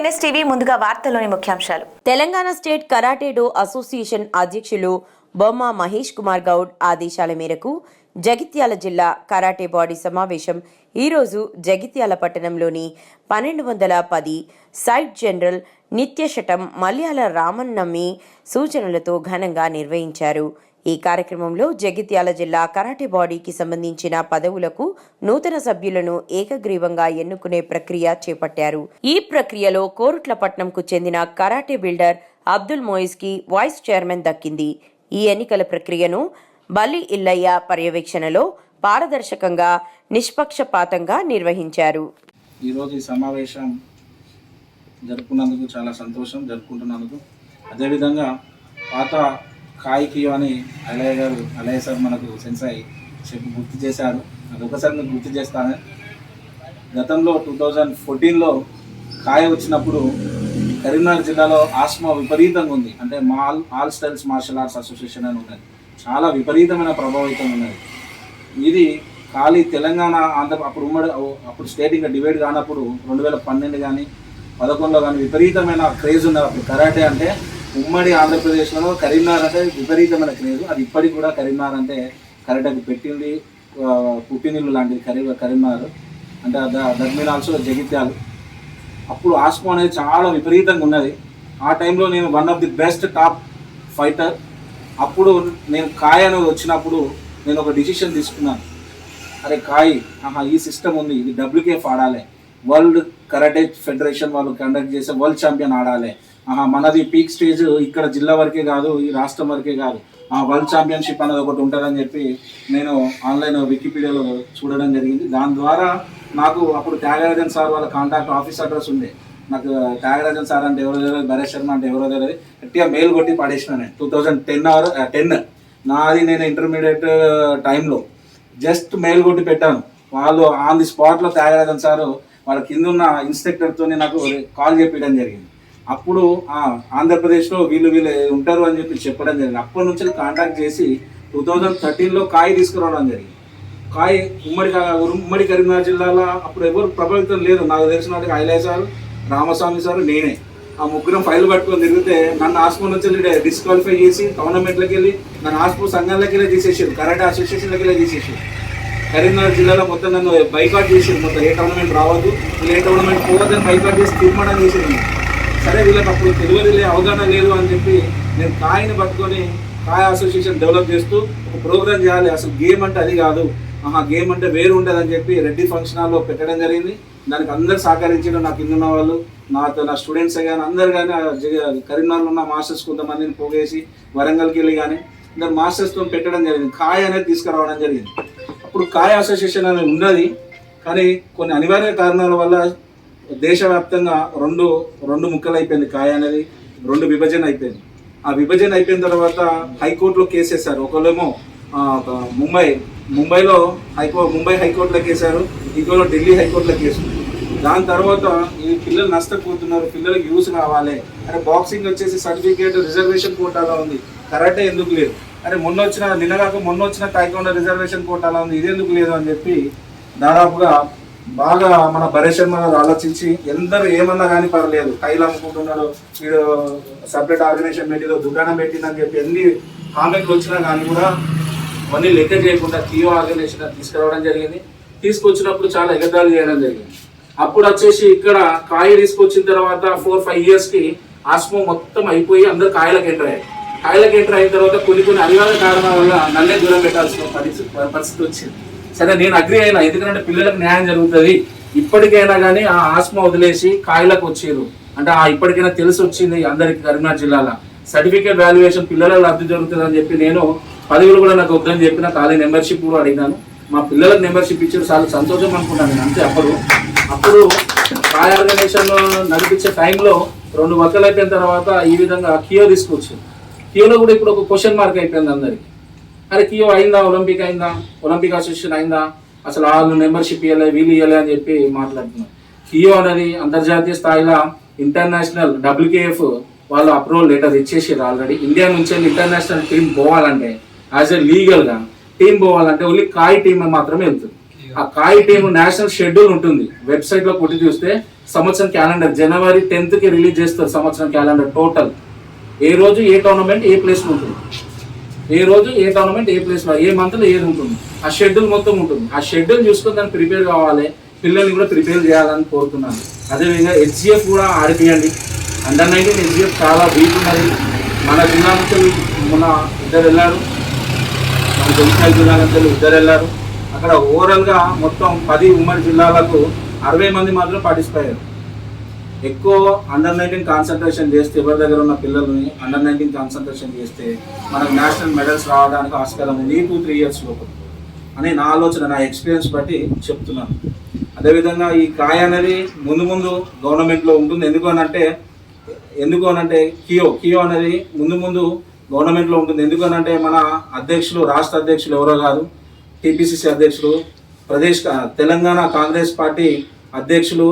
NSTV ముందుగా వార్తల్లోని ముఖ్యాంశాలు. Telangana state karate do association అధ్యక్షులు బొమ్మ మహేష్ కుమార్ గౌడ్ ఆదేశాల మేరకు జగిత్యాల జిల్లా కరాటే బాడీ సమావేశం ఈరోజు జగిత్యాల పట్టణంలోని 1210 సైట్ జనరల్ నిత్యశటం మల్యాల రామన్నమ్మి సూచనలతో ఘనంగా నిర్వహించారు. ఈ కార్యక్రమంలో జగిత్యాల జిల్లా కరాటే బాడీకి సంబంధించిన పదవులకు నూతన సభ్యులను ఏకగ్రీవంగా ఎన్నుకునే ప్రక్రియ చేపట్టారు. ఈ ప్రక్రియలో కోరుట్లపట్నంకు చెందిన కరాటే బిల్డర్ అబ్దుల్ మోయిజ్ కి వైస్ చైర్మన్ దక్కింది. ఈ ఎన్నికల ప్రక్రియను బల్లి ఇల్లయ్య పర్యవేక్షణలో పారదర్శకంగా నిష్పక్షపాతంగా నిర్వహించారు. ఈరోజు ఈ సమావేశం జరుపుకున్నందుకు చాలా సంతోషం. జరుపుకుంటున్నందుకు అదేవిధంగా పాత కాయికియో అని అలయ్య సార్ మనకు సెన్సాయి చెప్పి గుర్తు చేశారు. అదొకసారి మీకు గుర్తు చేస్తాను. గతంలో 2014లో కాయ వచ్చినప్పుడు కరీంనగర్ జిల్లాలో ఆస్మా విపరీతంగా ఉంది. అంటే all styles martial arts association అని ఉన్నది. చాలా విపరీతమైన ప్రభావితం ఉన్నది. ఇది ఖాళీ తెలంగాణ అప్పుడు అప్పుడు స్టేట్ ఇంకా డివైడ్ కానప్పుడు 2012 కానీ 2011లో కానీ విపరీతమైన క్రేజ్ ఉన్నది. అప్పుడు కరాటే అంటే ఉమ్మడి ఆంధ్రప్రదేశ్లో కరీంనగర్ అంటే విపరీతమైన క్రేజ్. అది ఇప్పటికి కూడా కరీంనగర్ అంటే కరాటేకి పెట్టింది పుట్టినిల్లు లాంటిది కరీంనగర్. అంటే దట్ మీన్ ఆల్సో జగిత్యాలు. అప్పుడు ఆస్మో అనేది చాలా విపరీతంగా ఉన్నది. ఆ టైంలో నేను one of the best top fighter. అప్పుడు నేను కాయ అనేది వచ్చినప్పుడు నేను ఒక డిసిషన్ తీసుకున్నాను. అరే కాయ్ ఈ సిస్టమ్ ఉంది, ఇది WKF ఆడాలి, వరల్డ్ కరాటే ఫెడరేషన్ వాళ్ళు కండక్ట్ చేసే వరల్డ్ ఛాంపియన్ ఆడాలి. మనది పీక్ స్టేజ్ ఇక్కడ జిల్లా వరకే కాదు, ఈ రాష్ట్రం వరకే కాదు, వరల్డ్ ఛాంపియన్షిప్ అనేది ఒకటి ఉంటుందని చెప్పి నేను ఆన్లైన్ వికీపీడియాలో చూడడం జరిగింది. దాని ద్వారా నాకు అప్పుడు త్యాగరాజన్ సార్ వాళ్ళ కాంటాక్ట్ ఆఫీస్ అడ్రస్ ఉండే. నాకు త్యాగరాజన్ సార్ అంటే ఎవరో తెలియదు, భరత్ శర్మ అంటే ఎవరో తెలియదు. గట్టిగా మెయిల్ కొట్టి పడేసిన నేను 2010 నాది నేను ఇంటర్మీడియట్ టైంలో జస్ట్ మెయిల్ కొట్టి పెట్టాను. వాళ్ళు ఆన్ ది స్పాట్లో త్యాగరాజన్ సారు వాళ్ళ కింద ఉన్న ఇన్స్ట్రక్టర్తో నాకు కాల్ చెప్పడం జరిగింది. అప్పుడు ఆంధ్రప్రదేశ్లో వీళ్ళు ఉంటారు అని చెప్పి చెప్పడం జరిగింది. అప్పటి నుంచి కాంటాక్ట్ చేసి 2013లో కాయ తీసుకురావడం జరిగింది. కాయ ఉమ్మడి కరీంనగర్ జిల్లాలో అప్పుడు ఎవరు ప్రభావితం లేదు. నాకు తెలిసిన వాటికి అలయ్య సారు, రామస్వామి సారు, నేనే ఆ ముగ్గురం ఫైల్ పట్టుకొని తిరిగితే నన్ను ఆస్మో నుంచి డిస్క్వాలిఫై చేసి టోర్నమెంట్లోకి వెళ్ళి నన్ను ఆస్మో సంఘాలకి వెళ్ళి తీసేసారు, కరాటే అసోసియేషన్లోకి వెళ్ళి తీసేసారు. కరీంనగర్ జిల్లాలో మొత్తం నన్ను బైకాట్ చేసారు. మొత్తం ఏ టోర్నమెంట్ రావద్దు, వీళ్ళు ఏ టోర్నమెంట్ పోవద్దని బైకాట్ చేసి తీర్మానం చేసింది. సరే వీళ్ళకి అప్పుడు తెలియదు, అవగాహన లేదు అని చెప్పి నేను కాయని పట్టుకొని కాయ అసోసియేషన్ డెవలప్ చేస్తూ ఒక ప్రోగ్రామ్ చేయాలి. అసలు గేమ్ అంటే అది కాదు, గేమ్ అంటే వేరు ఉంటుందని చెప్పి రెడ్డి ఫంక్షన్ హాల్లో పెట్టడం జరిగింది. దానికి అందరు సహకరించారు. నాకు కింద ఉన్న వాళ్ళు, నా స్టూడెంట్స్ కానీ అందరు కానీ కరీంనగర్లో ఉన్న మాస్టర్స్ కొంతమందిని పోగేసి వరంగల్కి వెళ్ళి కానీ అందరు మాస్టర్స్తో పెట్టడం జరిగింది. కాయ అనేది తీసుకురావడం జరిగింది. అప్పుడు కాయ అసోసియేషన్ అనేది ఉన్నది, కానీ కొన్ని అనివార్య కారణాల వల్ల దేశవ్యాప్తంగా రెండు ముక్కలు అయిపోయింది. కాయ అనేది 2 విభజన అయిపోయింది. ఆ విభజన అయిపోయిన తర్వాత హైకోర్టులో కేసు వేశారు. ఒకళ్ళేమో ముంబైలో ముంబై హైకోర్టులో కేసారు, ఇంకోలో ఢిల్లీ హైకోర్టులో కేసు. దాని తర్వాత ఈ పిల్లలు నష్టపోతున్నారు, పిల్లలకు యూస్ కావాలి. అరే బాక్సింగ్ వచ్చేసి సర్టిఫికేట్ రిజర్వేషన్ కోటాలో ఉంది, కరాటే ఎందుకు లేదు? అరే మొన్న వచ్చిన టైకోండో రిజర్వేషన్ కోటాలో ఉంది, ఇది ఎందుకు లేదు అని చెప్పి దాదాపుగా బాగా మన భరత్ శర్మ గారు ఆలోచించి ఎందరు ఏమన్నా కానీ పర్లేదు, టైల్ అమ్ముకుంటున్నాడు, వీడు సపరేట్ ఆర్గనైజేషన్ పెట్టిదో దుకాణం పెట్టిందని చెప్పి ఎన్ని కామెంట్లు వచ్చినా కానీ కూడా అవన్నీ లెక్క చేయకుండా కియో ఆర్గనైజేషన్ తీసుకురావడం జరిగింది. తీసుకొచ్చినప్పుడు చాలా ఎగతాళి చేయడం జరిగింది. అప్పుడు వచ్చేసి ఇక్కడ కాయ తీసుకొచ్చిన తర్వాత 4-5 ఇయర్స్కి ఆస్మో మొత్తం అయిపోయి అందరు కాయలకు ఎంటర్ అయ్యాయి. కాయలకు ఎంటర్ అయిన తర్వాత కొన్ని అనివార్య కారణాల వల్ల నన్నే దూరం పెట్టాల్సిన పరిస్థితి వచ్చింది. సరే నేను అగ్రి అయినా, ఎందుకంటే పిల్లలకు న్యాయం జరుగుతుంది. ఇప్పటికైనా కానీ ఆ ఆస్మా వదిలేసి కాయలకు వచ్చారు అంటే ఇప్పటికైనా తెలిసి వచ్చింది అందరికి కరీంనగర్ జిల్లాలో సర్టిఫికేట్ వాల్యుయేషన్ పిల్లలకు లబ్ధి జరుగుతుంది అని చెప్పి నేను పదవులు కూడా నాకు వద్దని చెప్పిన ఖాళీ మెంబర్షిప్ కూడా అడిగినాను. మా పిల్లలకు మెంబర్షిప్ ఇచ్చారు, చాలా సంతోషం అనుకున్నాను నేను. అంతే అప్పుడు కాయ ఆర్గనైజేషన్ నడిపించే టైంలో 2 వర్కలు అయిపోయిన తర్వాత ఈ విధంగా కియో తీసుకొచ్చింది. కియోలో కూడా ఇప్పుడు ఒక క్వశ్చన్ మార్క్ అయిపోయింది అందరికి. అరే కియో అయిందా, ఒలింపిక్ అసోసియేషన్ అయిందా, అసలు వాళ్ళు మెంబర్షిప్ ఇవ్వాలి, వీళ్ళు ఇవ్వాలి అని చెప్పి మాట్లాడుతున్నారు. కియో అనేది అంతర్జాతీయ స్థాయిలో ఇంటర్నేషనల్ WKF వాళ్ళు అప్రూవల్ లెటర్ ఇచ్చేసారు ఆల్రెడీ. ఇండియా నుంచి ఇంటర్నేషనల్ టీం పోవాలంటే యాజ్ ఎ లీగల్గా టీం పోవాలంటే ఓన్లీ కాయ్ టీం మాత్రమే వెళ్తుంది. ఆ కాయ్ టీం నేషనల్ షెడ్యూల్ ఉంటుంది, వెబ్సైట్లో కొట్టి చూస్తే సంవత్సరం క్యాలెండర్ జనవరి 10th రిలీజ్ చేస్తారు. సంవత్సరం క్యాలెండర్ టోటల్ ఏ రోజు ఏ టోర్నమెంట్ ఏ ప్లేస్లో ఉంటుంది, ఏ రోజు ఏ టోర్నమెంట్ ఏ ప్లేస్లో ఏ మంత్లో ఏది ఉంటుంది, ఆ షెడ్యూల్ మొత్తం ఉంటుంది. ఆ షెడ్యూల్ చూసుకొని దాన్ని ప్రిపేర్ కావాలి, పిల్లల్ని కూడా ప్రిపేర్ చేయాలని కోరుతున్నాను. అదేవిధంగా హెచ్జిఎఫ్ కూడా ఆడిపియండి. అండర్ 19 హెచ్జిఎఫ్ చాలా వీక్ ఉన్నది. మన జిల్లా నుంచి మొన్న 2 వెళ్ళారు, మన జగిత్యాల జిల్లా నుంచి 2 వెళ్ళారు. అక్కడ ఓవరాల్గా మొత్తం 10 ఉమ్మడి జిల్లాలకు 60 మంది మాత్రం పార్టిసిపేట్ అయ్యారు. ఎక్కువ అండర్ 19 కాన్సన్ట్రేషన్ చేస్తే, ఎవరి దగ్గర ఉన్న పిల్లల్ని అండర్ 19 కాన్సన్ట్రేషన్ చేస్తే మనకు నేషనల్ మెడల్స్ రావడానికి ఆస్కారం ఉంది 2-3 ఇయర్స్ లోపల అని నా ఆలోచన, నా ఎక్స్పీరియన్స్ బట్టి చెప్తున్నాను. అదేవిధంగా ఈ కాయ అనేది ముందు గవర్నమెంట్లో ఉంటుంది. ఎందుకు అనంటే కియో అనేది ముందు గవర్నమెంట్లో ఉంటుంది. ఎందుకనంటే మన అధ్యక్షులు, రాష్ట్ర అధ్యక్షులు ఎవరో కాదు, టీపీసీసీ అధ్యక్షులు, తెలంగాణ కాంగ్రెస్ పార్టీ అధ్యక్షులు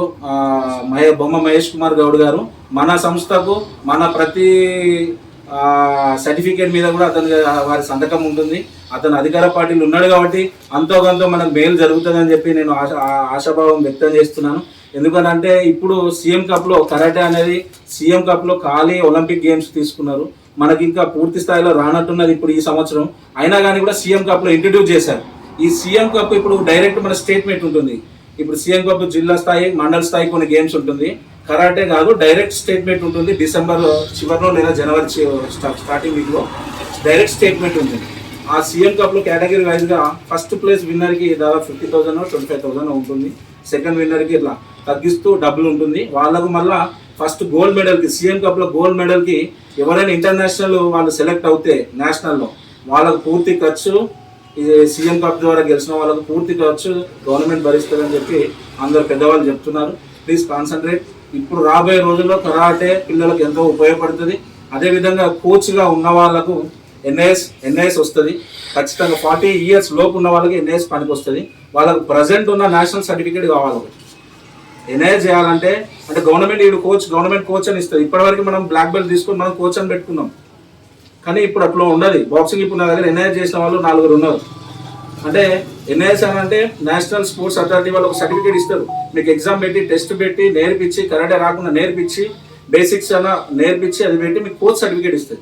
బొమ్మ మహేష్ కుమార్ గౌడ్ గారు మన సంస్థకు మన ప్రతి సర్టిఫికేట్ మీద కూడా వారి సంతకం ఉంటుంది. అతను అధికార పార్టీలు ఉన్నాడు కాబట్టి అంతో కొంత మనకు మేలు జరుగుతుందని చెప్పి నేను ఆశాభావం వ్యక్తం చేస్తున్నాను. ఎందుకంటే ఇప్పుడు సీఎం కప్లో కరాటే అనేది సీఎం కప్లో ఖాళీ ఒలింపిక్ గేమ్స్ తీసుకున్నారు. మనకి ఇంకా పూర్తి స్థాయిలో రానట్టున్నది ఇప్పుడు ఈ సంవత్సరం. అయినా కానీ కూడా సీఎం కప్లో ఇంట్రడ్యూస్ చేశారు. ఈ సీఎం కప్ ఇప్పుడు డైరెక్ట్ మన స్టేట్మెంట్ ఉంటుంది. ఇప్పుడు సీఎం కప్ జిల్లా స్థాయి, మండల స్థాయి కొన్ని గేమ్స్ ఉంటుంది. కరాటే కాదు, డైరెక్ట్ స్టేట్మెంట్ ఉంటుంది. డిసెంబర్ చివరిలో లేదా జనవరి స్టార్టింగ్ వీక్లో డైరెక్ట్ స్టేట్మెంట్ ఉంటుంది. ఆ సీఎం కప్లో కేటగిరీ వైజ్గా ఫస్ట్ ప్లేస్ విన్నర్కి దాదాపు 50,000 25,000 ఉంటుంది. సెకండ్ విన్నర్కి ఇట్లా తగ్గిస్తూ డబ్బులు ఉంటుంది. వాళ్ళకు మళ్ళీ ఫస్ట్ గోల్డ్ మెడల్కి, సీఎం కప్లో గోల్డ్ మెడల్కి ఎవరైనా ఇంటర్నేషనల్ వాళ్ళు సెలెక్ట్ అవుతే నేషనల్లో వాళ్ళకు పూర్తి ఖర్చు, సీఎం కప్ ద్వారా గెలిచిన వాళ్ళకు పూర్తి ఖర్చు గవర్నమెంట్ భరిస్తుందని చెప్పి అందరు పెద్దవాళ్ళు చెప్తున్నారు. Please concentrate. ఇప్పుడు రాబోయే రోజుల్లో కరాటే పిల్లలకు ఎంతో ఉపయోగపడుతుంది. అదేవిధంగా కోచ్గా ఉన్న వాళ్ళకు ఎన్ఐఎస్ వస్తుంది. ఖచ్చితంగా 40 years లోపు ఉన్న వాళ్ళకి ఎన్ఐఎస్ పనికి వస్తుంది. వాళ్ళకు ప్రజెంట్ ఉన్న నేషనల్ సర్టిఫికేట్ కావాలి. ఎన్ఐఎస్ చేయాలంటే అంటే గవర్నమెంట్ కోచ్ అని ఇస్తుంది. ఇప్పటివరకు మనం బ్లాక్ బెల్ట్ తీసుకొని మనం కోచ్ అని పెట్టుకున్నాం. కానీ ఇప్పుడు అట్లా ఉండదు. బాక్సింగ్ ఇప్పుడు నా దగ్గర ఎన్ఐఎస్ చేసిన వాళ్ళు 4 ఉన్నారు. అంటే ఎన్ఐఎస్ అని అంటే నేషనల్ స్పోర్ట్స్ అథారిటీ వాళ్ళు ఒక సర్టిఫికేట్ ఇస్తారు. మీకు ఎగ్జామ్ పెట్టి, టెస్ట్ పెట్టి, నేర్పించి, కరాటే రాకుండా నేర్పించి, బేసిక్స్ అలా నేర్పించి అది పెట్టి మీకు కోచ్ సర్టిఫికేట్ ఇస్తుంది.